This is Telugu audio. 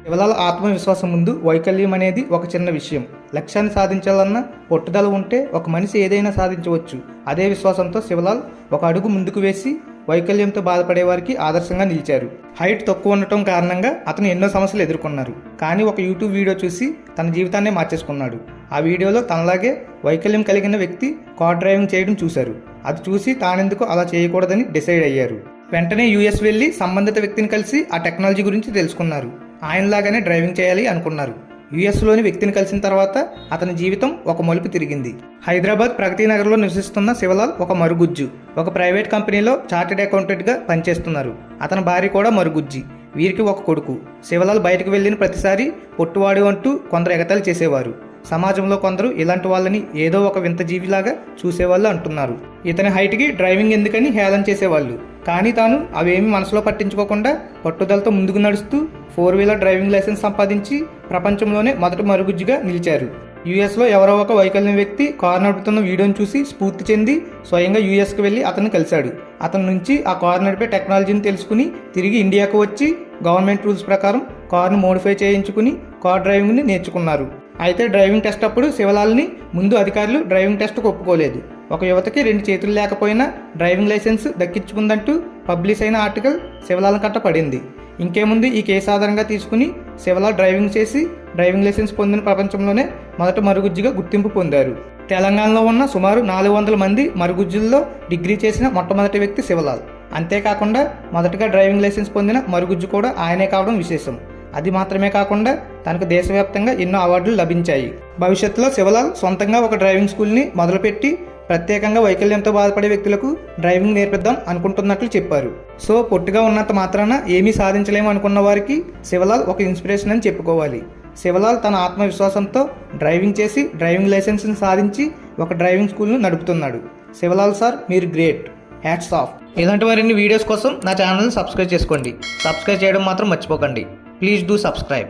శివలాల్ ఆత్మవిశ్వాసం ముందు వైకల్యం అనేది ఒక చిన్న విషయం. లక్ష్యాన్ని సాధించాలన్న పట్టుదల ఉంటే ఒక మనిషి ఏదైనా సాధించవచ్చు. అదే విశ్వాసంతో శివలాల్ ఒక అడుగు ముందుకు వేసి వైకల్యంతో బాధపడే వారికి ఆదర్శంగా నిలిచారు. హైట్ తక్కువ ఉండటం కారణంగా అతను ఎన్నో సమస్యలు ఎదుర్కొన్నారు. కానీ ఒక యూట్యూబ్ వీడియో చూసి తన జీవితాన్నే మార్చేసుకున్నాడు. ఆ వీడియోలో తనలాగే వైకల్యం కలిగిన వ్యక్తి కార్ డ్రైవింగ్ చేయడం చూశారు. అది చూసి తానెందుకు అలా చేయకూడదని డిసైడ్ అయ్యారు. వెంటనే యూఎస్ వెళ్లి సంబంధిత వ్యక్తిని కలిసి ఆ టెక్నాలజీ గురించి తెలుసుకున్నారు. ఆయనలాగానే డ్రైవింగ్ చేయాలి అనుకున్నారు. యుఎస్లోని వ్యక్తిని కలిసిన తర్వాత అతని జీవితం ఒక మలుపు తిరిగింది. హైదరాబాద్ ప్రగతి నగర్లో నివసిస్తున్న శివలాల్ ఒక మరుగుజ్జు. ఒక ప్రైవేట్ కంపెనీలో చార్టెడ్ అకౌంటెంట్గా పనిచేస్తున్నారు. అతని భార్య కూడా మరుగుజ్జి. వీరికి ఒక కొడుకు. శివలాల్ బయటకు వెళ్ళిన ప్రతిసారి పొట్టువాడు అంటూ కొందరు ఎగతాళి చేసేవారు. సమాజంలో కొందరు ఇలాంటి వాళ్ళని ఏదో ఒక వింత జీవిలాగా చూసేవాళ్ళు అంటున్నారు. ఇతని హైట్కి డ్రైవింగ్ ఎందుకని హేళన చేసేవాళ్ళు. కానీ తాను అవేమీ మనసులో పట్టించుకోకుండా పట్టుదలతో ముందుకు నడుస్తూ 4-వీలర్ డ్రైవింగ్ లైసెన్స్ సంపాదించి ప్రపంచంలోనే మొదటి మరుగుజ్జుగా నిలిచారు. యూఎస్లో ఎవరో ఒక వైకల్యం వ్యక్తి కారు నడుపుతున్న వీడియోని చూసి స్ఫూర్తి చెంది స్వయంగా యూఎస్కి వెళ్ళి అతన్ని కలిశాడు. అతని నుంచి ఆ కారు నడిపే టెక్నాలజీని తెలుసుకుని తిరిగి ఇండియాకు వచ్చి గవర్నమెంట్ రూల్స్ ప్రకారం కారును మోడిఫై చేయించుకుని కార్ డ్రైవింగ్ని నేర్చుకున్నారు. అయితే డ్రైవింగ్ టెస్ట్ అప్పుడు శివలాల్ని ముందు అధికారులు డ్రైవింగ్ టెస్ట్కు ఒప్పుకోలేదు. ఒక యువతకి 2 చేతులు లేకపోయినా డ్రైవింగ్ లైసెన్స్ దక్కించుకుందంటూ పబ్లిష్ అయిన ఆర్టికల్ శివలాల్ కట్ట పడింది. ఇంకేముంది, ఈ కేసు ఆధారంగా తీసుకుని శివలాల్ డ్రైవింగ్ చేసి డ్రైవింగ్ లైసెన్స్ పొందిన ప్రపంచంలోనే మొదటి మరుగుజ్జుగా గుర్తింపు పొందారు. తెలంగాణలో ఉన్న సుమారు 400 మంది మరుగుజ్జుల్లో డిగ్రీ చేసిన మొట్టమొదటి వ్యక్తి శివలాల్. అంతేకాకుండా మొదటగా డ్రైవింగ్ లైసెన్స్ పొందిన మరుగుజ్జు కూడా ఆయనే కావడం విశేషం. అది మాత్రమే కాకుండా తనకు దేశవ్యాప్తంగా ఎన్నో అవార్డులు లభించాయి. భవిష్యత్తులో శివలాల్ సొంతంగా ఒక డ్రైవింగ్ స్కూల్ని మొదలుపెట్టి ప్రత్యేకంగా వైకల్యంతో బాధపడే వ్యక్తులకు డ్రైవింగ్ నేర్పిద్దాం అనుకుంటున్నట్లు చెప్పారు. సో పొట్టిగా ఉన్నంత మాత్రాన ఏమీ సాధించలేము అనుకున్న వారికి శివలాల్ ఒక ఇన్స్పిరేషన్ అని చెప్పుకోవాలి. శివలాల్ తన ఆత్మవిశ్వాసంతో డ్రైవింగ్ చేసి డ్రైవింగ్ లైసెన్స్ని సాధించి ఒక డ్రైవింగ్ స్కూల్ను నడుపుతున్నాడు. శివలాల్ సార్, మీరు గ్రేట్. Hats off. ఇలాంటి మరిన్ని వీడియోస్ కోసం నా ఛానల్ని సబ్స్క్రైబ్ చేసుకోండి. సబ్స్క్రైబ్ చేయడం మాత్రం మర్చిపోకండి. Please do subscribe.